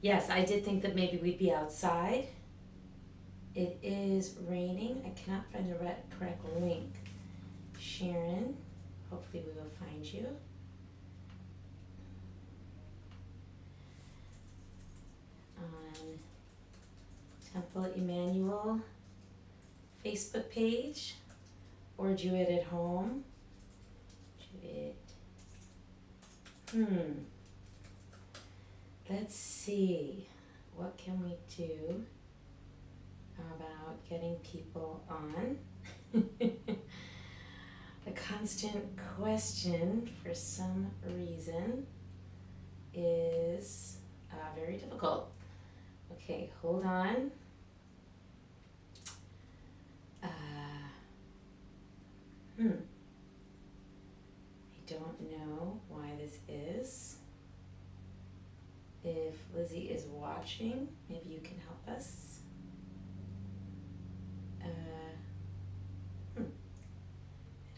Yes, I did think that maybe we'd be outside. It is raining. I cannot find the correct link. Sharon, hopefully we will find you. On Temple Emmanuel Facebook page or do it at home. Do it. Let's see. What can we do about getting people on? The constant question, for some reason, is very difficult. Okay, hold on. I don't know why this is. If Lizzie is watching, maybe you can help us.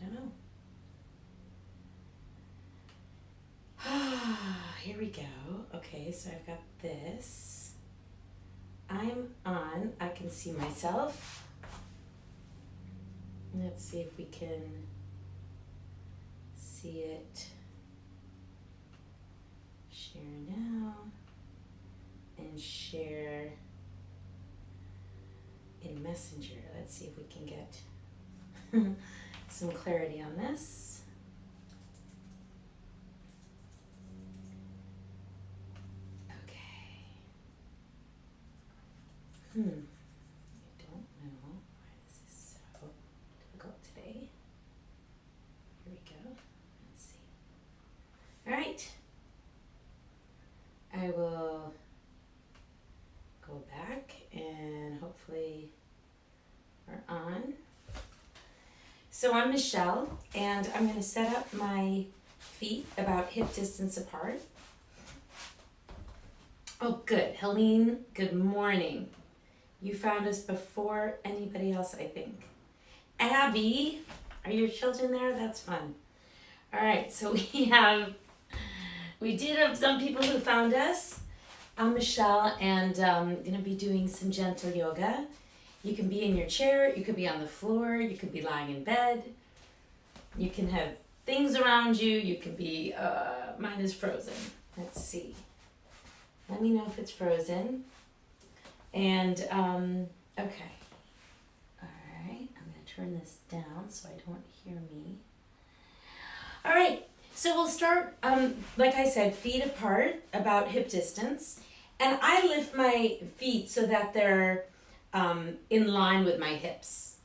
I don't know. Here we go. Okay, so I've got this. I'm on. I can see myself. Let's see if we can see it. Share now. And share in Messenger. Let's see if we can get some clarity on this. Okay. I don't know why this is so difficult today. Here we go. Let's see. All right. I will go back and hopefully we're on. So I'm Michelle and I'm going to set up my feet about hip distance apart. Oh, good. Helene, good morning. You found us before anybody else, I think. Abby, are your children there? That's fun. All right, so we did have some people who found us. I'm Michelle, and I'm going to be doing some gentle yoga. You can be in your chair, you could be on the floor, you could be lying in bed. You can have things around you, you can be, mine is frozen. Let's see. Let me know if it's frozen. And, okay. All right, I'm going to turn this down so I don't hear me. All right, so we'll start, like I said, feet apart, about hip distance. And I lift my feet so that they're in line with my hips.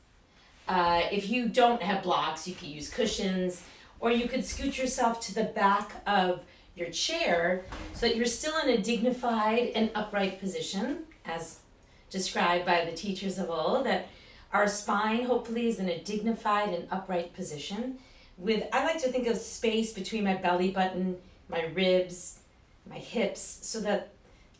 If you don't have blocks, you could use cushions, or you could scoot yourself to the back of your chair so that you're still in a dignified and upright position, as described by the teachers of old, that our spine hopefully is in a dignified and upright position with, I like to think of space between my belly button, my ribs, my hips, so that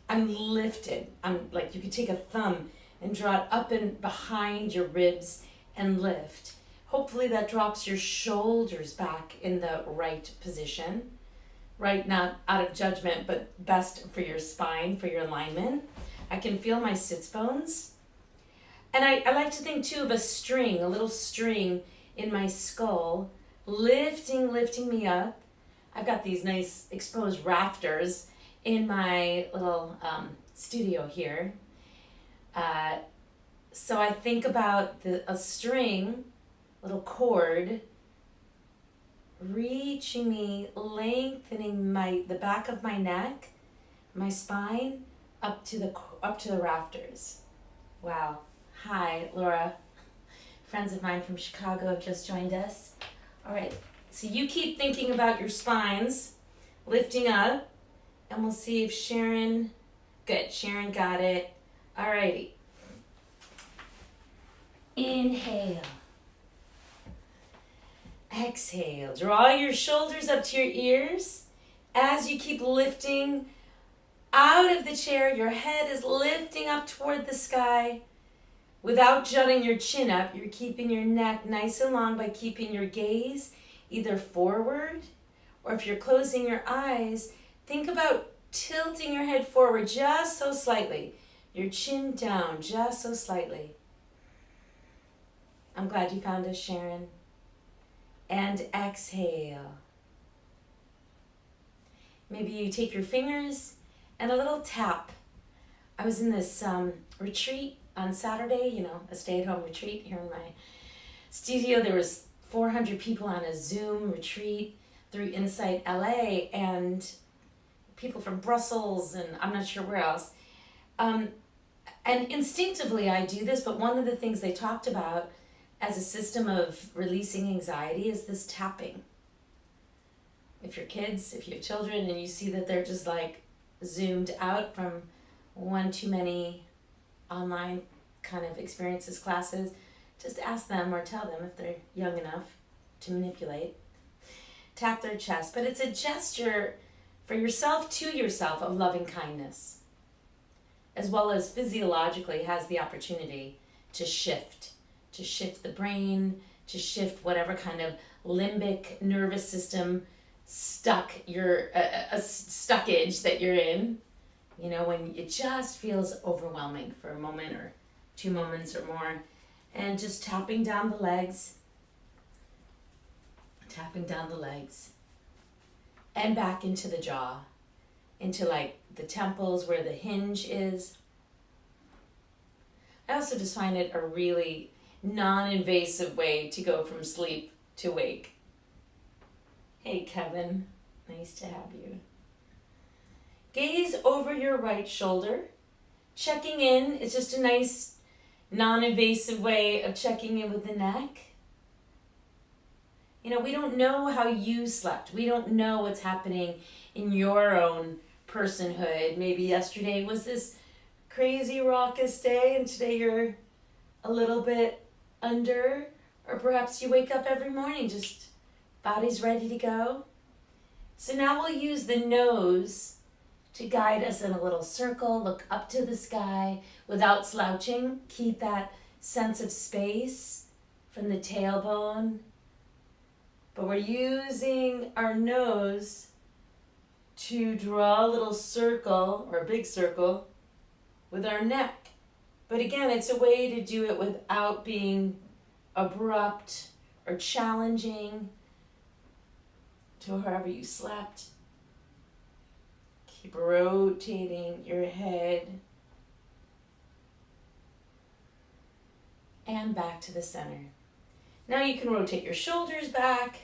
I'm lifted. I'm like, you could take a thumb and draw it up and behind your ribs and lift. Hopefully that drops your shoulders back in the right position. Right, not out of judgment, but best for your spine, for your alignment. I can feel my sits bones. And I like to think too of a string, a little string in my skull, lifting me up. I've got these nice exposed rafters in my little studio here. So I think about a string, little cord, reaching me, lengthening the back of my neck, my spine, up to the rafters. Wow. Hi, Laura. Friends of mine from Chicago have just joined us. All right. So you keep thinking about your spines, lifting up, and we'll see if Sharon, good, Sharon got it. All righty. Inhale. Exhale. Draw your shoulders up to your ears. As you keep lifting out of the chair, your head is lifting up toward the sky. Without jutting your chin up, you're keeping your neck nice and long by keeping your gaze either forward, or if you're closing your eyes, think about tilting your head forward just so slightly. Your chin down just so slightly. I'm glad you found us, Sharon. And exhale. Maybe you take your fingers and a little tap. I was in this retreat on Saturday, a stay-at-home retreat here in my studio. There was 400 people on a Zoom retreat through Insight LA and people from Brussels and I'm not sure where else. And instinctively I do this, but one of the things they talked about as a system of releasing anxiety is this tapping. If you're kids, if you have children, and you see that they're just like zoomed out from one too many online kind of experiences, classes, just ask them or tell them if they're young enough to manipulate. Tap their chest. But it's a gesture for yourself to yourself of loving kindness, as well as physiologically has the opportunity to shift the brain, to shift whatever kind of limbic nervous system stuckage that you're in, when it just feels overwhelming for a moment or 2 moments or more, and just tapping down the legs, and back into the jaw, into like the temples where the hinge is. I also just find it a really non-invasive way to go from sleep to wake. Hey Kevin, nice to have you. Gaze over your right shoulder. Checking in, it's just a nice non-invasive way of checking in with the neck. We don't know how you slept. We don't know what's happening in your own personhood. Maybe yesterday was this crazy raucous day and today you're a little bit under, or perhaps you wake up every morning just body's ready to go. So now we'll use the nose to guide us in a little circle. Look up to the sky without slouching. Keep that sense of space from the tailbone. But we're using our nose to draw a little circle or a big circle with our neck. But again, it's a way to do it without being abrupt or challenging to wherever you slept. Keep rotating your head and back to the center. Now you can rotate your shoulders back,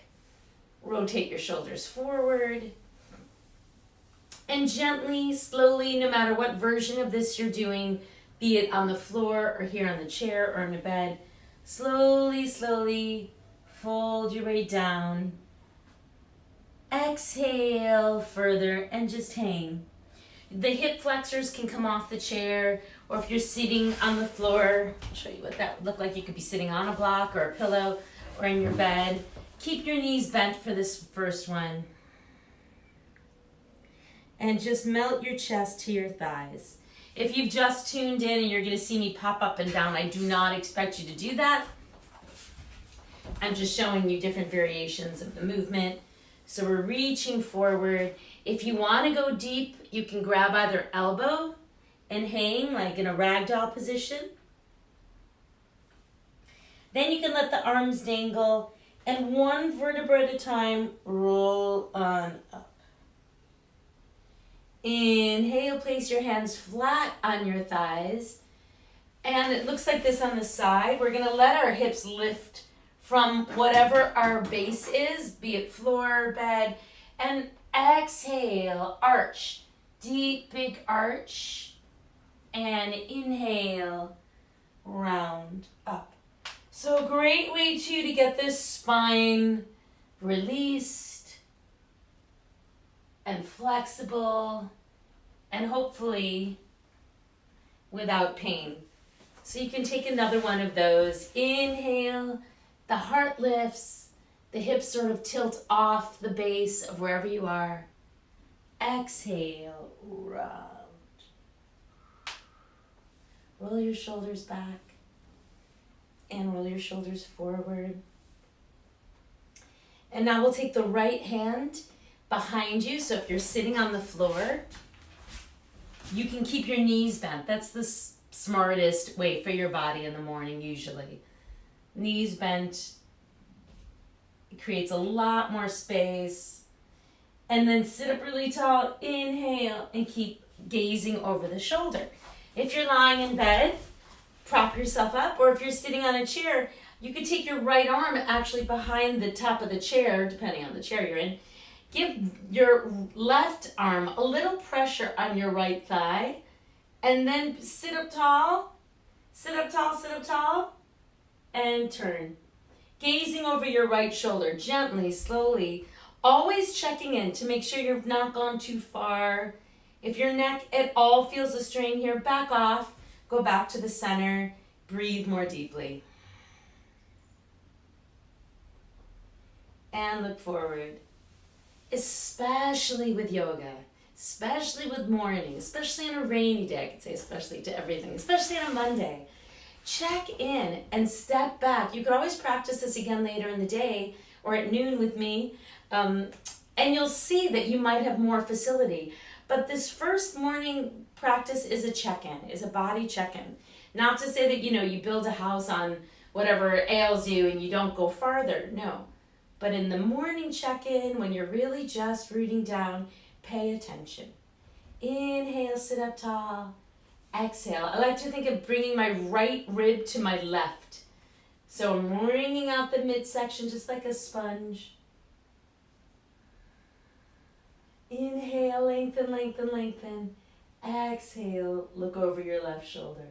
rotate your shoulders forward, and gently, slowly, no matter what version of this you're doing, be it on the floor or here on the chair or in the bed, slowly, slowly fold your way down. Exhale further and just hang. The hip flexors can come off the chair, or if you're sitting on the floor, I'll show you what that would look like. You could be sitting on a block or a pillow or in your bed. Keep your knees bent for this first one. And just melt your chest to your thighs. If you've just tuned in and you're going to see me pop up and down, I do not expect you to do that. I'm just showing you different variations of the movement. So we're reaching forward. If you want to go deep, you can grab either elbow and hang like in a ragdoll position. Then you can let the arms dangle and one vertebra at a time roll on up. Inhale, place your hands flat on your thighs. And it looks like this on the side. We're going to let our hips lift from whatever our base is, be it floor, bed, and exhale, arch. Deep, big arch. And inhale, round up. So a great way too to get this spine released and flexible and hopefully without pain. So you can take another one of those. Inhale, the heart lifts, the hips sort of tilt off the base of wherever you are. Exhale, round. Roll your shoulders back and roll your shoulders forward. And now we'll take the right hand behind you. So if you're sitting on the floor, You can keep your knees bent. That's the smartest way for your body in the morning usually. Knees bent, it creates a lot more space. And then sit up really tall, inhale, and keep gazing over the shoulder. If you're lying in bed, prop yourself up, or if you're sitting on a chair, you could take your right arm actually behind the top of the chair, depending on the chair you're in. Give your left arm a little pressure on your right thigh, and then sit up tall, sit up tall, sit up tall, and turn. Gazing over your right shoulder, gently, slowly, always checking in to make sure you've not gone too far. If your neck at all feels a strain here, back off, go back to the center, breathe more deeply. And look forward. Especially with yoga, especially with morning, especially on a rainy day, I could say especially to everything, especially on a Monday. Check in and step back. You could always practice this again later in the day or at noon with me, and you'll see that you might have more facility. But this first morning practice is a check-in, is a body check-in. Not to say that, you build a house on whatever ails you and you don't go farther, no. But in the morning check-in, when you're really just rooting down, pay attention. Inhale, sit up tall. Exhale. I like to think of bringing my right rib to my left. So I'm wringing out the midsection just like a sponge. Inhale, lengthen, lengthen, lengthen. Exhale, look over your left shoulder.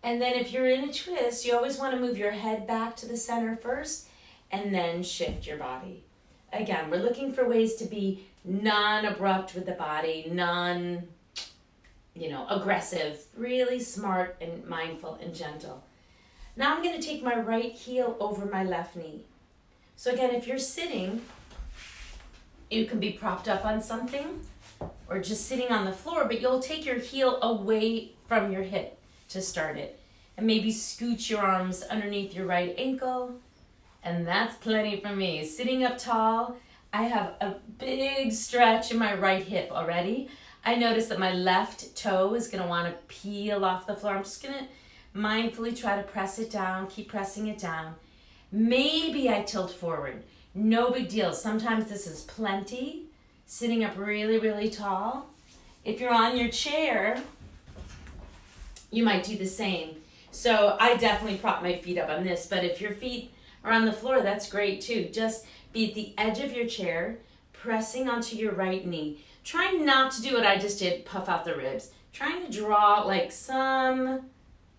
And then if you're in a twist, you always want to move your head back to the center first and then shift your body. Again, we're looking for ways to be non-abrupt with the body, aggressive, really smart and mindful and gentle. Now I'm going to take my right heel over my left knee. So again, if you're sitting, you can be propped up on something or just sitting on the floor, but you'll take your heel away from your hip to start it. And maybe scooch your arms underneath your right ankle. And that's plenty for me. Sitting up tall, I have a big stretch in my right hip already. I notice that my left toe is gonna wanna peel off the floor. I'm just gonna mindfully try to press it down, keep pressing it down. Maybe I tilt forward. No big deal. Sometimes this is plenty. Sitting up really, really tall. If you're on your chair, you might do the same. So I definitely prop my feet up on this, but if your feet are on the floor, that's great too. Just be at the edge of your chair, pressing onto your right knee. Try not to do what I just did, puff out the ribs. Trying to draw like some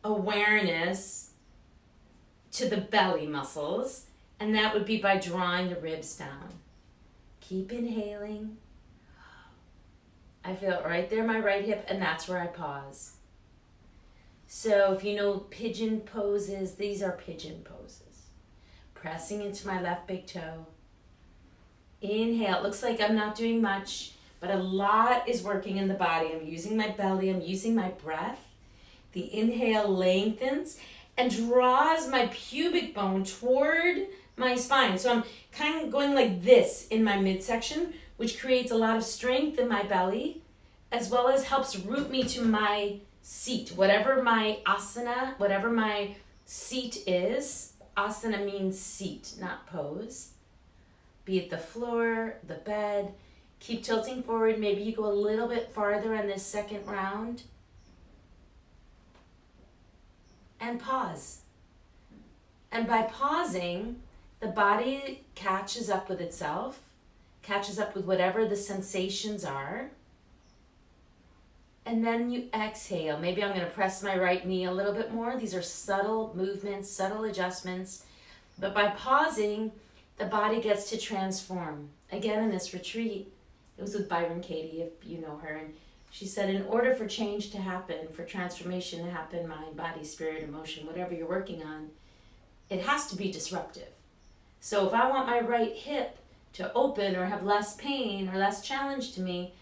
awareness to the belly muscles, and that would be by drawing the ribs down. Keep inhaling. I feel it right there in my right hip, and that's where I pause. So if you know pigeon poses, these are pigeon poses. Pressing into my left big toe. Inhale. It looks like I'm not doing much, but a lot is working in the body. I'm using my belly. I'm using my breath. The inhale lengthens and draws my pubic bone toward my spine. So I'm kind of going like this in my midsection, which creates a lot of strength in my belly, as well as helps root me to my seat. Whatever my asana, whatever my seat is, asana means seat, not pose. Be it the floor, the bed. Keep tilting forward. Maybe you go a little bit farther in this second round. And pause. And by pausing, the body catches up with itself, catches up with whatever the sensations are. And then you exhale. Maybe I'm going to press my right knee a little bit more. These are subtle movements, subtle adjustments. But by pausing, the body gets to transform. Again, in this retreat, it was with Byron Katie, if you know her, and she said, in order for change to happen, for transformation to happen, mind, body, spirit, emotion, whatever you're working on, it has to be disruptive. So if I want my right hip to open or have less pain or less challenge to me,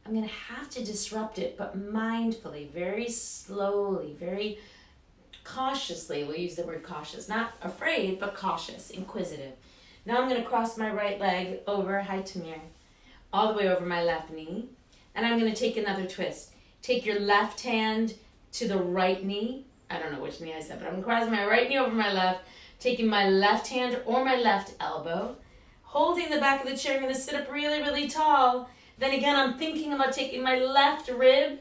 I'm going to have to disrupt it, but mindfully, very slowly, very cautiously. We'll use the word cautious. Not afraid, but cautious, inquisitive. Now I'm going to cross my right leg over, Hai Tamir, all the way over my left knee. And I'm gonna take another twist. Take your left hand to the right knee. I don't know which knee I said, but I'm crossing my right knee over my left, taking my left hand or my left elbow, holding the back of the chair. I'm gonna sit up really, really tall. Then again, I'm thinking about taking my left rib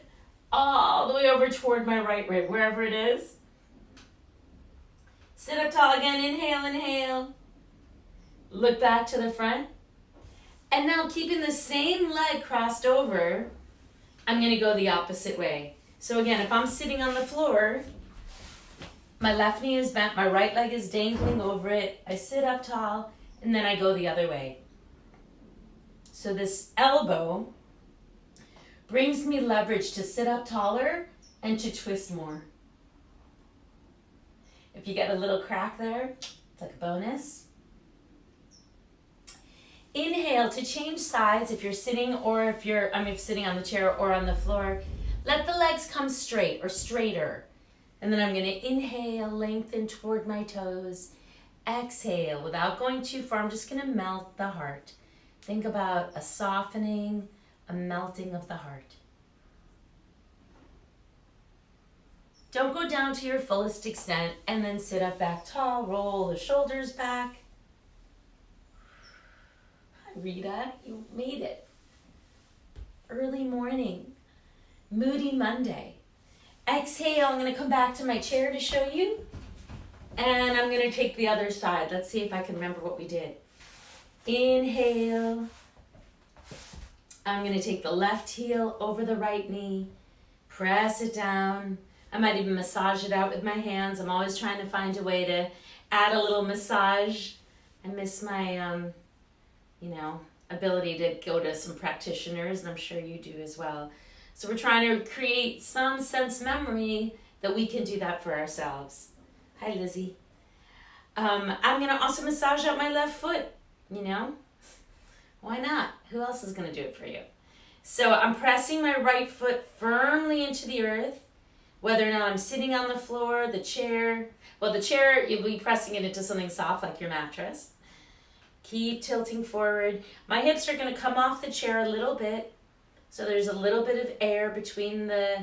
all the way over toward my right rib, wherever it is. Sit up tall again, inhale, inhale. Look back to the front. And now keeping the same leg crossed over, I'm gonna go the opposite way. So again, if I'm sitting on the floor, my left knee is bent, my right leg is dangling over it, I sit up tall, and then I go the other way. So this elbow brings me leverage to sit up taller and to twist more. If you get a little crack there, it's like a bonus. Inhale to change sides if you're sitting or if you're sitting on the chair or on the floor. Let the legs come straight or straighter. And then I'm going to inhale, lengthen toward my toes. Exhale, without going too far, I'm just going to melt the heart. Think about a softening, a melting of the heart. Don't go down to your fullest extent and then sit up back tall, roll the shoulders back. Hi, Rita, you made it. Early morning, Moody Monday. Exhale, I'm gonna come back to my chair to show you. And I'm gonna take the other side. Let's see if I can remember what we did. Inhale. I'm gonna take the left heel over the right knee, press it down. I might even massage it out with my hands. I'm always trying to find a way to add a little massage. I miss my, ability to go to some practitioners, and I'm sure you do as well. So we're trying to create some sense memory that we can do that for ourselves. Hi, Lizzie. I'm gonna also massage out my left foot, Why not? Who else is gonna do it for you? So I'm pressing my right foot firmly into the earth. Whether or not I'm sitting on the floor, the chair. Well, the chair, you'll be pressing it into something soft like your mattress. Keep tilting forward. My hips are going to come off the chair a little bit. So there's a little bit of air between the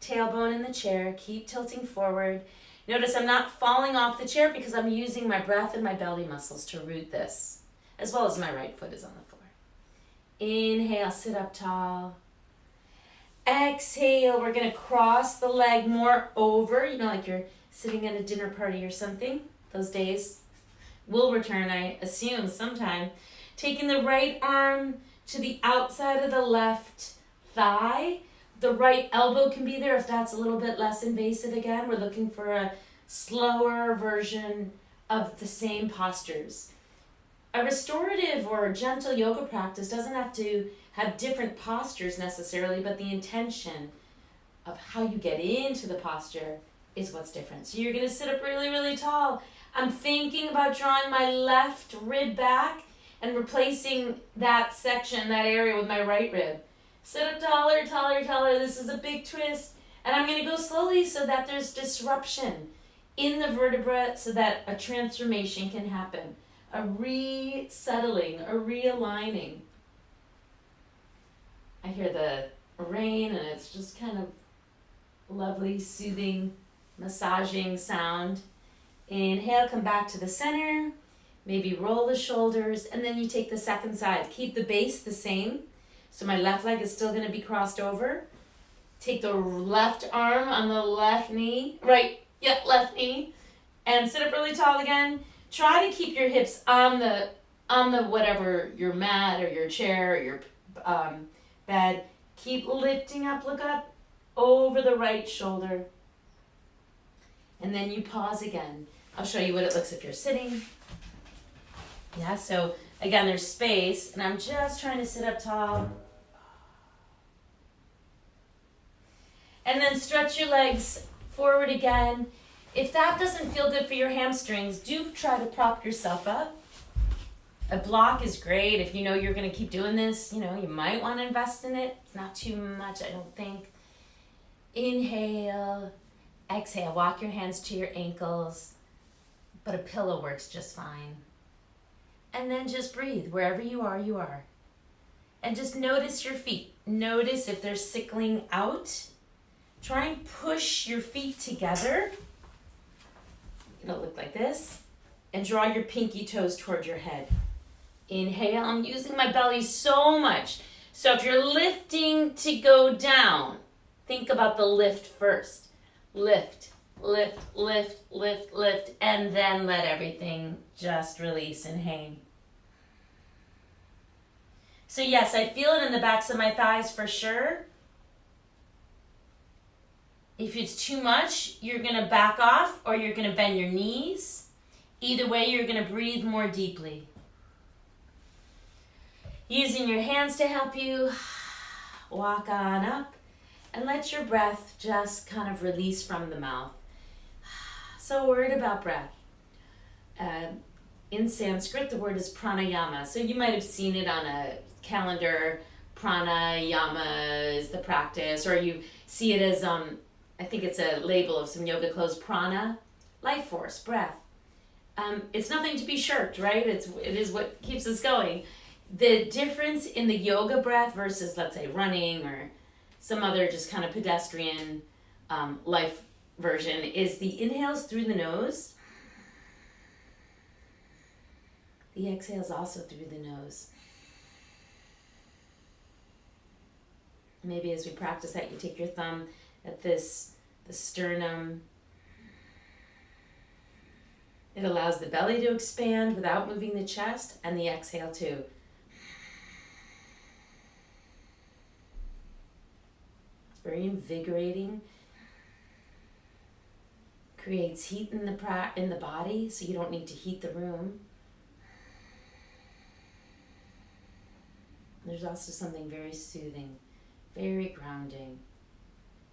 tailbone and the chair. Keep tilting forward. Notice I'm not falling off the chair because I'm using my breath and my belly muscles to root this, as well as my right foot is on the floor. Inhale, sit up tall. Exhale, we're going to cross the leg more over, like you're sitting at a dinner party or something. Those days will return, I assume, sometime. Taking the right arm to the outside of the left thigh. The right elbow can be there if that's a little bit less invasive again. We're looking for a slower version of the same postures. A restorative or gentle yoga practice doesn't have to have different postures necessarily, but the intention of how you get into the posture is what's different. So you're going to sit up really, really tall. I'm thinking about drawing my left rib back and replacing that section, that area with my right rib. Sit up taller, taller, taller. This is a big twist. And I'm going to go slowly so that there's disruption in the vertebra so that a transformation can happen. A resettling, a realigning. I hear the rain and it's just kind of lovely, soothing, massaging sound. Inhale, come back to the center. Maybe roll the shoulders and then you take the second side. Keep the base the same. So my left leg is still going to be crossed over. Take the left arm on the left knee. Left knee. And sit up really tall again. Try to keep your hips on the whatever, your mat or your chair or your bed. Keep lifting up, look up over the right shoulder. And then you pause again. I'll show you what it looks if you're sitting. Yeah, so again, there's space, and I'm just trying to sit up tall. And then stretch your legs forward again. If that doesn't feel good for your hamstrings, do try to prop yourself up. A block is great. If you know you're going to keep doing this, you might want to invest in it. It's not too much, I don't think. Inhale, exhale. Walk your hands to your ankles, but a pillow works just fine. And then just breathe. Wherever you are, you are. And just notice your feet. notice if they're sickling out. Try and push your feet together. It'll look like this. And draw your pinky toes toward your head. Inhale, I'm using my belly so much. So if you're lifting to go down, think about the lift first. Lift, lift, lift, lift, lift, and then let everything just release and hang. So yes, I feel it in the backs of my thighs for sure. If it's too much, you're gonna back off or you're gonna bend your knees. Either way, you're gonna breathe more deeply. Using your hands to help you, walk on up and let your breath just kind of release from the mouth. So a word about breath. In Sanskrit, the word is pranayama. So you might have seen it on a calendar. Pranayama is the practice, or you see it as, I think it's a label of some yoga clothes, prana, life force, breath. It's nothing to be shirked, right? It is what keeps us going. The difference in the yoga breath versus, let's say, running or some other just kind of pedestrian life version is the inhales through the nose. The exhales also through the nose. Maybe as we practice that, you take your thumb at the sternum. It allows the belly to expand without moving the chest, and the exhale too. Very invigorating. Creates heat in the body, so you don't need to heat the room. There's also something very soothing, very grounding.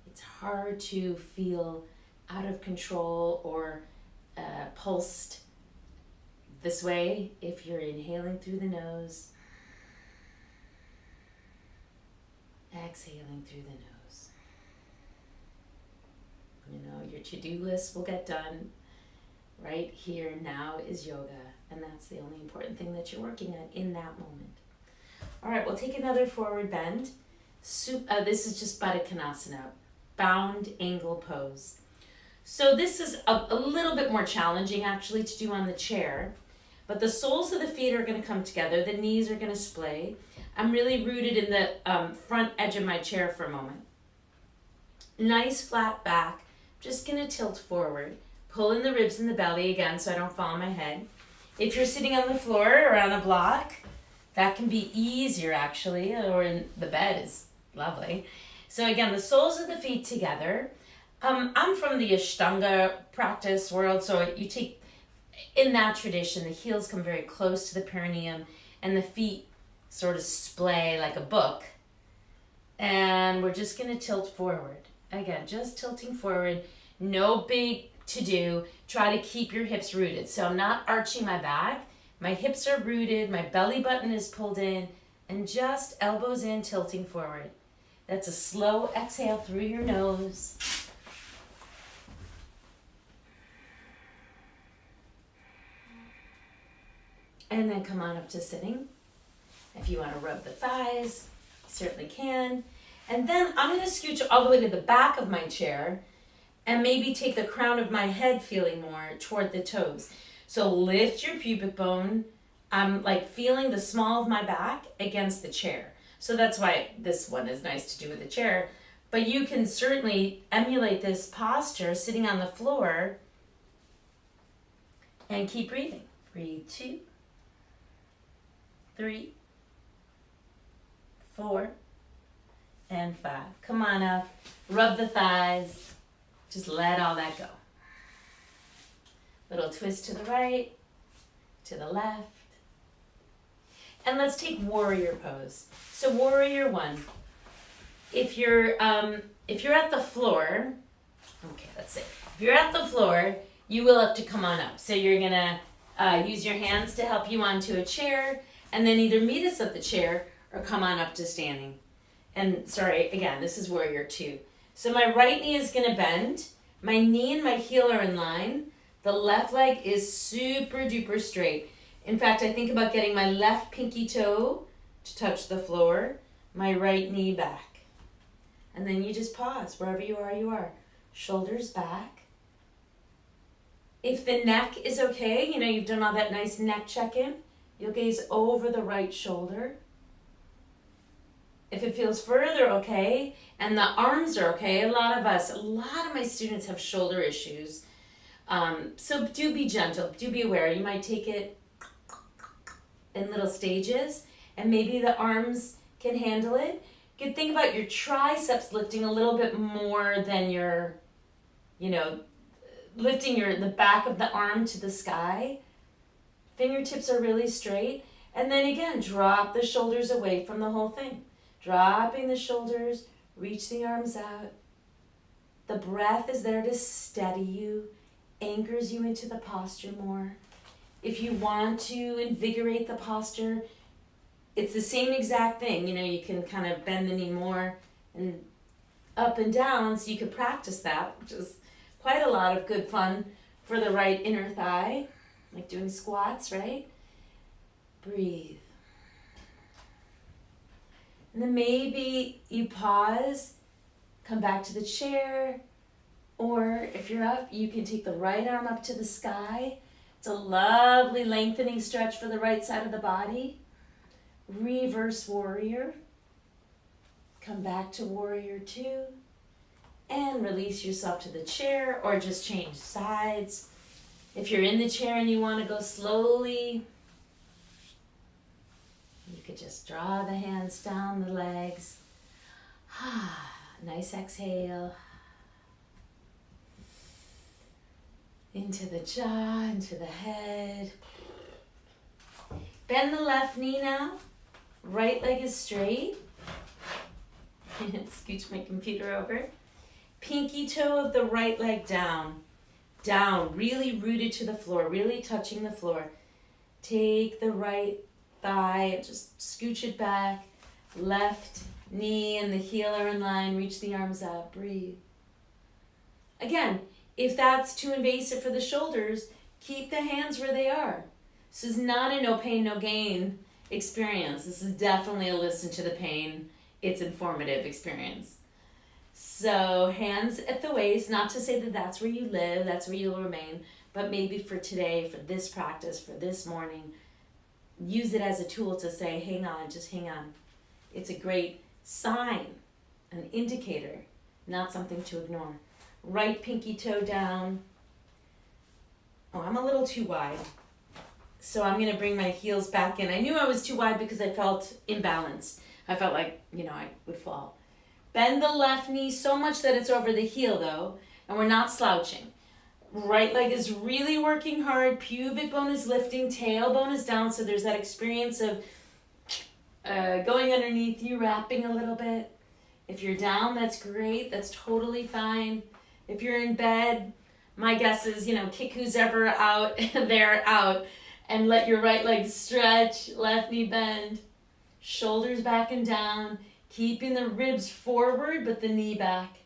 It's hard to feel out of control or pulsed this way if you're inhaling through the nose, exhaling through the nose. You know, your to-do list will get done. Right here now is yoga, and that's the only important thing that you're working on in that moment. All right, we'll take another forward bend. This is just Baddha Konasana, bound angle pose. So this is a little bit more challenging actually to do on the chair, but the soles of the feet are going to come together. The knees are going to splay. I'm really rooted in the front edge of my chair for a moment. Nice flat back. Just going to tilt forward. Pull in the ribs and the belly again so I don't fall on my head. If you're sitting on the floor or on a block, that can be easier actually, or in the bed is lovely. So again, the soles of the feet together. I'm from the Ashtanga practice world, so you take, in that tradition, the heels come very close to the perineum and the feet sort of splay like a book. And we're just going to tilt forward. Again, just tilting forward, no big to do. Try to keep your hips rooted. So I'm not arching my back. My hips are rooted, my belly button is pulled in, and just elbows in, tilting forward. That's a slow exhale through your nose. And then come on up to sitting. If you want to rub the thighs, you certainly can. And then I'm going to scooch all the way to the back of my chair and maybe take the crown of my head feeling more toward the toes. So lift your pubic bone. I'm like feeling the small of my back against the chair. So that's why this one is nice to do with the chair. But you can certainly emulate this posture sitting on the floor and keep breathing. Breathe 2, 3, 4, and 5. Come on up, rub the thighs, just let all that go. Little twist to the right, to the left. And let's take warrior pose. So warrior 1. If you're at the floor, okay, let's see. If you're at the floor, you will have to come on up. So you're gonna use your hands to help you onto a chair, and then either meet us at the chair or come on up to standing. And sorry, again, this is warrior 2. So my right knee is gonna bend. My knee and my heel are in line. The left leg is super duper straight. In fact, I think about getting my left pinky toe to touch the floor. my right knee back. And then you just pause. Wherever you are. Shoulders back. If the neck is okay, you've done all that nice neck check-in, you'll gaze over the right shoulder. If it feels further okay, and the arms are okay, a lot of my students have shoulder issues. So do be gentle, do be aware. You might take it in little stages, and maybe the arms can handle it. You can think about your triceps lifting a little bit more than your, lifting the back of the arm to the sky. Fingertips are really straight. And then again, drop the shoulders away from the whole thing. Dropping the shoulders, reach the arms out. The breath is there to steady you, anchors you into the posture more. If you want to invigorate the posture, it's the same exact thing. You can kind of bend the knee more and up and down, so you could practice that, which is quite a lot of good fun for the right inner thigh, like doing squats, right? Breathe. And then maybe you pause, come back to the chair, or if you're up, you can take the right arm up to the sky. It's a lovely lengthening stretch for the right side of the body. Reverse warrior. Come back to warrior 2. And release yourself to the chair, or just change sides. If you're in the chair and you want to go slowly, you could just draw the hands down the legs. Nice exhale. Into the jaw, into the head. Bend the left knee now. Right leg is straight. Scooch my computer over. Pinky toe of the right leg down. Down, really rooted to the floor, really touching the floor. Take the right thigh, just scooch it back. Left knee and the heel are in line. Reach the arms out. Breathe. Again, if that's too invasive for the shoulders, keep the hands where they are. This is not a no pain, no gain experience. This is definitely a listen to the pain. It's informative experience. So hands at the waist, not to say that that's where you live, that's where you'll remain, but maybe for today, for this practice, for this morning, use it as a tool to say, hang on, just hang on. It's a great sign, an indicator, not something to ignore. Right pinky toe down. Oh, I'm a little too wide. So I'm going to bring my heels back in. I knew I was too wide because I felt imbalanced. I felt like, I would fall. Bend the left knee so much that it's over the heel though, and we're not slouching. Right leg is really working hard. Pubic bone is lifting, tailbone is down, so there's that experience of going underneath you, wrapping a little bit. If you're down, that's great. That's totally fine. If you're in bed, my guess is, kick who's ever out, they're out. And let your right leg stretch, left knee bend. Shoulders back and down. Keeping the ribs forward, but the knee back.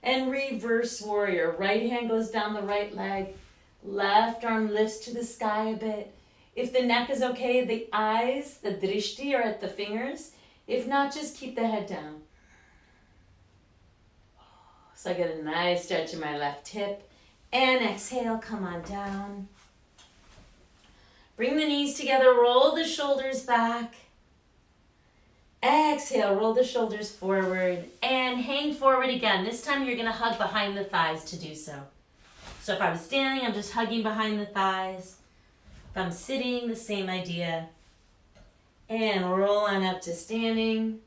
And reverse warrior. Right hand goes down the right leg. Left arm lifts to the sky a bit. If the neck is okay, the eyes, the drishti, are at the fingers. If not, just keep the head down. So I get a nice stretch in my left hip. And exhale, come on down. Bring the knees together, roll the shoulders back. Exhale, roll the shoulders forward and hang forward again. This time you're going to hug behind the thighs to do so. So if I'm standing, I'm just hugging behind the thighs. If I'm sitting, the same idea. And roll on up to standing.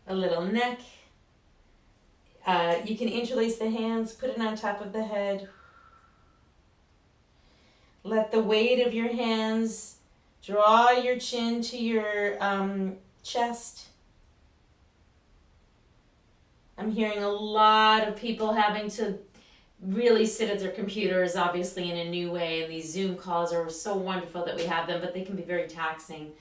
A little neck. You can interlace the hands, put it on top of the head. Let the weight of your hands draw your chin to your chest. I'm hearing a lot of people having to really sit at their computers, obviously in a new way, and these Zoom calls are so wonderful that we have them, but they can be very taxing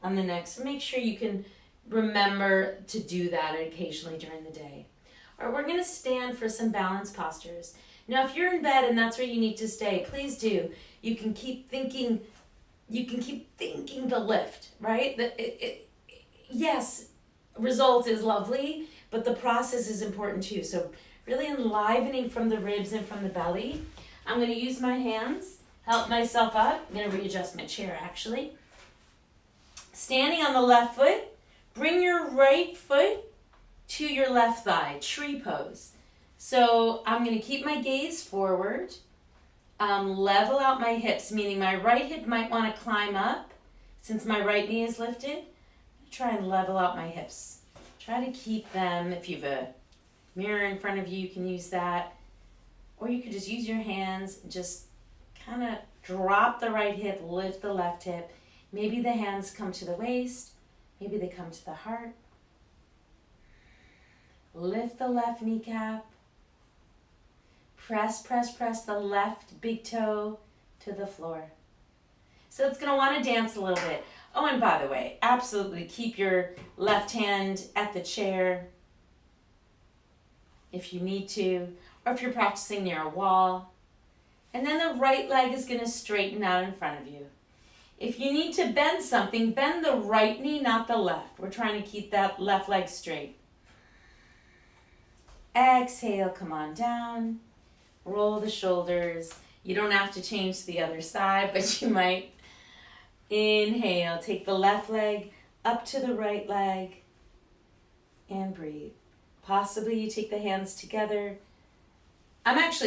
on the neck. So make sure you can remember to do that occasionally during the day. All right, we're going to stand for some balance postures. Now, if you're in bed and that's where you need to stay, please do. You can keep thinking the lift, right? Yes, result is lovely, but the process is important too. So really enlivening from the ribs and from the belly. I'm going to use my hands, help myself up. I'm going to readjust my chair actually. Standing on the left foot, bring your right foot to your left thigh, tree pose. So I'm going to keep my gaze forward, level out my hips, meaning my right hip might want to climb up since my right knee is lifted. Try and level out my hips. Try to keep them, if you have a mirror in front of you, you can use that. Or you could just use your hands, just kind of drop the right hip, lift the left hip. Maybe the hands come to the waist, maybe they come to the heart. Lift the left kneecap. Press, press, press the left big toe to the floor. So it's going to want to dance a little bit. Oh, and by the way, absolutely keep your left hand at the chair if you need to, or if you're practicing near a wall. And then the right leg is going to straighten out in front of you. If you need to bend something, bend the right knee, not the left. We're trying to keep that left leg straight. Exhale, come on down. Roll the shoulders. You don't have to change to the other side, but you might. Inhale, take the left leg up to the right leg and breathe. Possibly you take the hands together. I'm actually